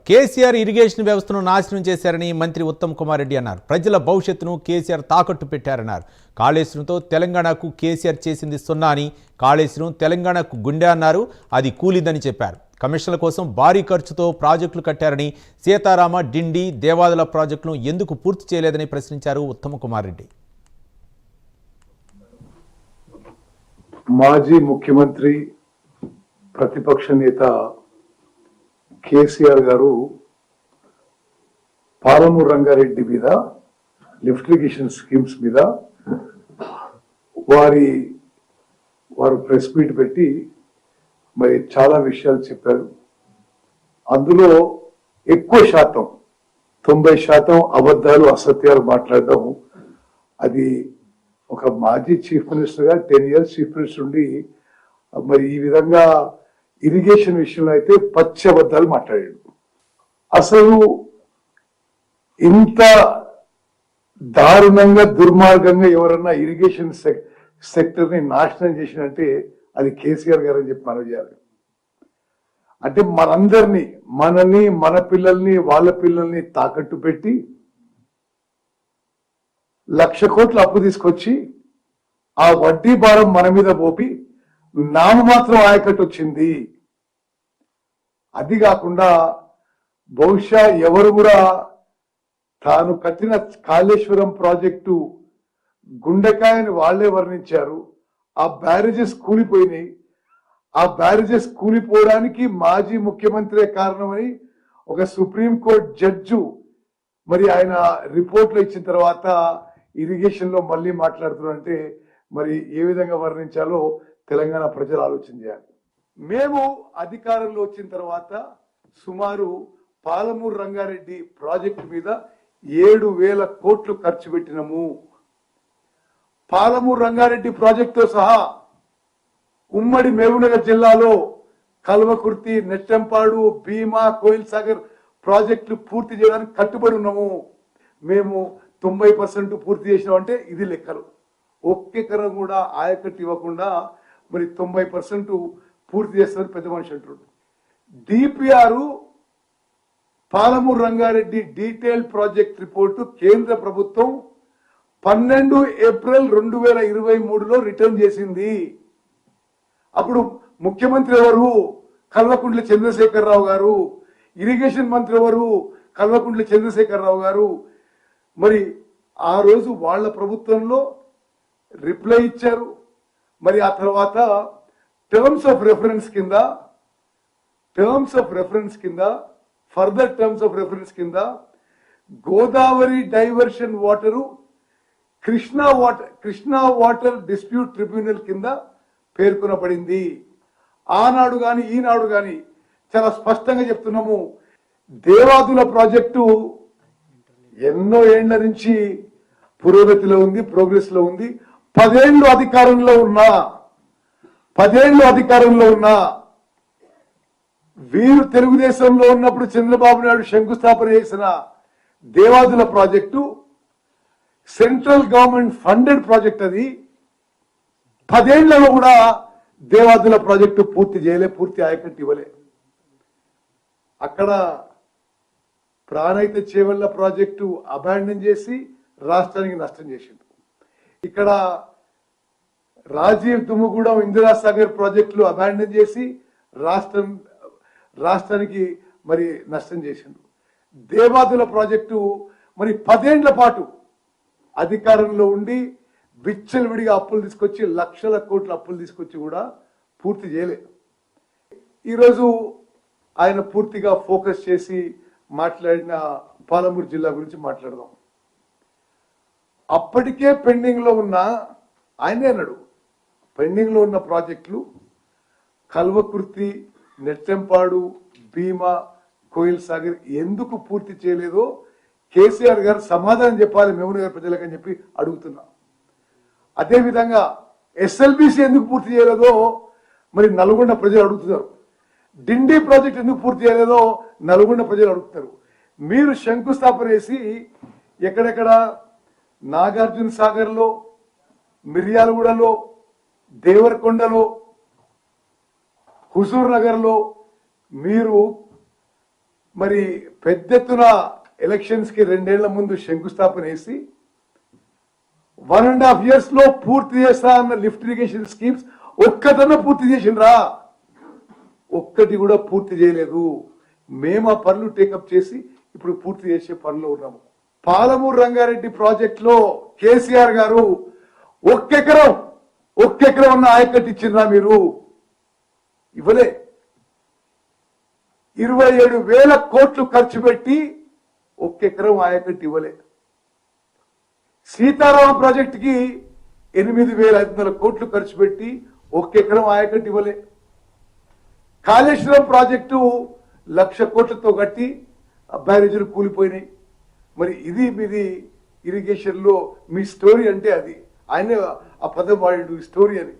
KCR irrigation వ్యవస్థను నాశనం చేశారని మంత్రి ఉత్తమ్ కుమార్ రెడ్డి అన్నారు. ప్రజల భవిష్యత్తును కేసీఆర్ తాకట్టు పెట్టారన్నారు. కాళేశ్వరంతో తెలంగాణకు కేసీఆర్ చేసింది సున్నా అని, కాళేశ్వరం తెలంగాణకు గుండె అన్నారు. అది కూలిందని చెప్పారు. కమిషన్ల కోసం భారీ ఖర్చుతో ప్రాజెక్టులు కట్టారని, సీతారామ, డిండి, దేవాదుల ప్రాజెక్టులను ఎందుకు పూర్తి చేయలేదని ప్రశ్నించారు ఉత్తమ్ కుమార్ రెడ్డి. మాజీ ముఖ్యమంత్రి ప్రతిపక్ష నేత కేసీఆర్ గారు పాలమూరు రంగారెడ్డి మీద, లిఫ్ట్ ఇరిగేషన్ స్కీమ్స్ మీద వారు ప్రెస్ మీట్ పెట్టి మరి చాలా విషయాలు చెప్పారు. అందులో ఎక్కువ శాతం 90% అబద్ధాలు, అసత్యాలు మాట్లాడడం. అది ఒక మాజీ చీఫ్ మినిస్టర్గా 10 years చీఫ్ మినిస్టర్ ఉండి మరి ఈ విధంగా ఇరిగేషన్ విషయంలో అయితే పచ్చి అబద్ధాలు మాట్లాడాడు. అసలు ఇంత దారుణంగా, దుర్మార్గంగా ఎవరన్నా ఇరిగేషన్ సెక్టర్ని నాశనం చేసినంటే అది కేసీఆర్ గారు అని చెప్పి మనం చేయాలి. అంటే మనందరినీ, మనని, మన పిల్లల్ని, వాళ్ళ పిల్లల్ని తాకట్టు పెట్టి 1,00,000 కోట్లు అప్పు తీసుకొచ్చి ఆ వడ్డీ భారం మన మీద పోపి నామమాత్రం ఆయకట్టు వచ్చింది. అది కాకుండా బహుశా ఎవరు కూడా తాను కట్టిన కాళేశ్వరం ప్రాజెక్టు గుండెకాయని వాళ్లే వర్ణించారు. ఆ బ్యారేజెస్ కూలిపోయినాయి. ఆ బ్యారేజెస్ కూలిపోవడానికి మాజీ ముఖ్యమంత్రి కారణమని ఒక సుప్రీంకోర్టు జడ్జు మరి ఆయన రిపోర్ట్లు ఇచ్చిన తర్వాత ఇరిగేషన్ లో మళ్ళీ మాట్లాడుతున్నారంటే మరి ఏ విధంగా వర్ణించాలో తెలంగాణ ప్రజలు ఆలోచన చేయాలి. మేము అధికారంలో వచ్చిన తర్వాత సుమారు పాలమూరు రంగారెడ్డి ప్రాజెక్టు మీద 7,000 కోట్లు ఖర్చు పెట్టినము. పాలమూరు రంగారెడ్డి ప్రాజెక్టుతో సహా ఉమ్మడి మహబూబ్నగర్ జిల్లాలో కల్వకుర్తి, నెట్టెంపాడు, భీమా, కోయిల్ సాగర్ ప్రాజెక్టులు పూర్తి చేయడానికి కట్టుబడి ఉన్నాము. మేము 90% పూర్తి చేసినామంటే ఇది లెక్కలు. ఒక్కెకరం కూడా ఆయకట్టు ఇవ్వకుండా మరి 90% పూర్తి చేస్తారని పెద్ద మనిషి అంటున్నారు. DPR Palamuru Rangareddy detail project report కేంద్ర ప్రభుత్వం 12 ఏప్రిల్ 2023లో రిటర్న్ చేసింది. అప్పుడు ముఖ్యమంత్రి ఎవరు? కల్వకుంట్ల చంద్రశేఖరరావు గారు. ఇరిగేషన్ మంత్రి ఎవరు? కల్వకుంట్ల చంద్రశేఖరరావు గారు. మరి ఆ రోజు వాళ్ళ ప్రభుత్వంలో రిప్లై ఇచ్చారు. మరి ఆ తర్వాత టర్మ్స్ ఆఫ్ రెఫరెన్స్ కింద ఫర్దర్ టర్మ్స్ ఆఫ్ రెఫరెన్స్ కింద Godavari diversion water Krishna water dispute tribunal కింద పేర్కొనబడింది. ఆనాడు గాని ఈనాడు గాని చాలా స్పష్టంగా చెప్తున్నాము. దేవాదుల ప్రాజెక్టు ఎన్నో ఏళ్ల నుంచి పురోగతిలో ఉంది, ప్రోగ్రెస్ లో ఉంది. 10 ఏళ్ళు అధికారంలో ఉన్నా వీరు తెలుగుదేశంలో ఉన్నప్పుడు చంద్రబాబు నాయుడు శంకుస్థాపన చేసిన Devadula project central government funded project. అది 10 ఏళ్లలో కూడా దేవాదుల ప్రాజెక్టు పూర్తి చేయలే, పూర్తి ఆయకట్టు ఇవ్వలే. అక్కడ ప్రాణహిత చేవెళ్ల ప్రాజెక్టు అబాండన్ చేసి రాష్ట్రానికి నష్టం చేసింది. ఇక్కడ రాజీవ్ దుమ్ముగూడెం, ఇందిరాసాగర్ ప్రాజెక్టులు అబాండన్ చేసి రాష్ట్రానికి మరి నష్టం చేసింది. దేవాదుల ప్రాజెక్టు మరి 10 ఏళ్ల పాటు అధికారంలో ఉండి విచ్చలవిడిగా అప్పులు తీసుకొచ్చి 1,00,000 కోట్ల అప్పులు తీసుకొచ్చి కూడా పూర్తి చేయలేదు. ఈరోజు ఆయన పూర్తిగా ఫోకస్ చేసి మాట్లాడిన పాలమూరు జిల్లా గురించి మాట్లాడదాం. అప్పటికే పెండింగ్ లో ఉన్న, ఆయనే అన్నాడు, పెండింగ్ లో ఉన్న ప్రాజెక్టులు కల్వకుర్తి, నెట్టెంపాడు, భీమా, కోయిల్ సాగర్ ఎందుకు పూర్తి చేయలేదో కేసీఆర్ గారు సమాధానం చెప్పాలి మహబూబ్నగర్ ప్రజలకు అని చెప్పి అడుగుతున్నా. అదేవిధంగా ఎస్ఎల్బిసి ఎందుకు పూర్తి చేయలేదో మరి నల్గొండ ప్రజలు అడుగుతున్నారు. డిండి ప్రాజెక్ట్ ఎందుకు పూర్తి చేయలేదో నల్గొండ ప్రజలు అడుగుతారు. మీరు శంకుస్థాపన చేసి ఎక్కడెక్కడ నాగార్జున సాగర్లో, మిర్యాలగూడలో, దేవరకొండలో, హుజూర్ నగర్లో మీరు మరి పెద్ద ఎత్తున ఎలక్షన్స్ కి 2 ఏళ్ల ముందు శంకుస్థాపన వేసి 1.5 years లో పూర్తి చేస్తా అన్న లిఫ్ట్ ఇరిగేషన్ స్కీమ్స్ ఒక్కటన్నా పూర్తి చేసిండ్రా? ఒక్కటి కూడా పూర్తి చేయలేదు. మేము ఆ పనులు టేకప్ చేసి ఇప్పుడు పూర్తి చేసే పనిలో ఉన్నాము. పాలమూరు రంగారెడ్డి ప్రాజెక్ట్ లో కేసీఆర్ గారు ఒక్క ఎకరం ఉన్న ఆయకట్టు ఇచ్చిండ్రా? మీరు ఇవ్వలే. 27,000 కోట్లు ఖర్చు పెట్టి ఒక్క ఎకరం ఆయకట్టు ఇవ్వలే. సీతారామ ప్రాజెక్ట్ కి 8,500 కోట్లు ఖర్చు పెట్టి ఒక్క ఎకరం ఆయకట్టు ఇవ్వలే. కాళేశ్వరం ప్రాజెక్టు 1,00,000 కోట్లతో కట్టి బ్యారేజీలు కూలిపోయినాయి. మరి ఇది మీది ఇరిగేషన్ లో మీ స్టోరీ అంటే అది. ఆయన ఆ పదం వాడు స్టోరీ అని.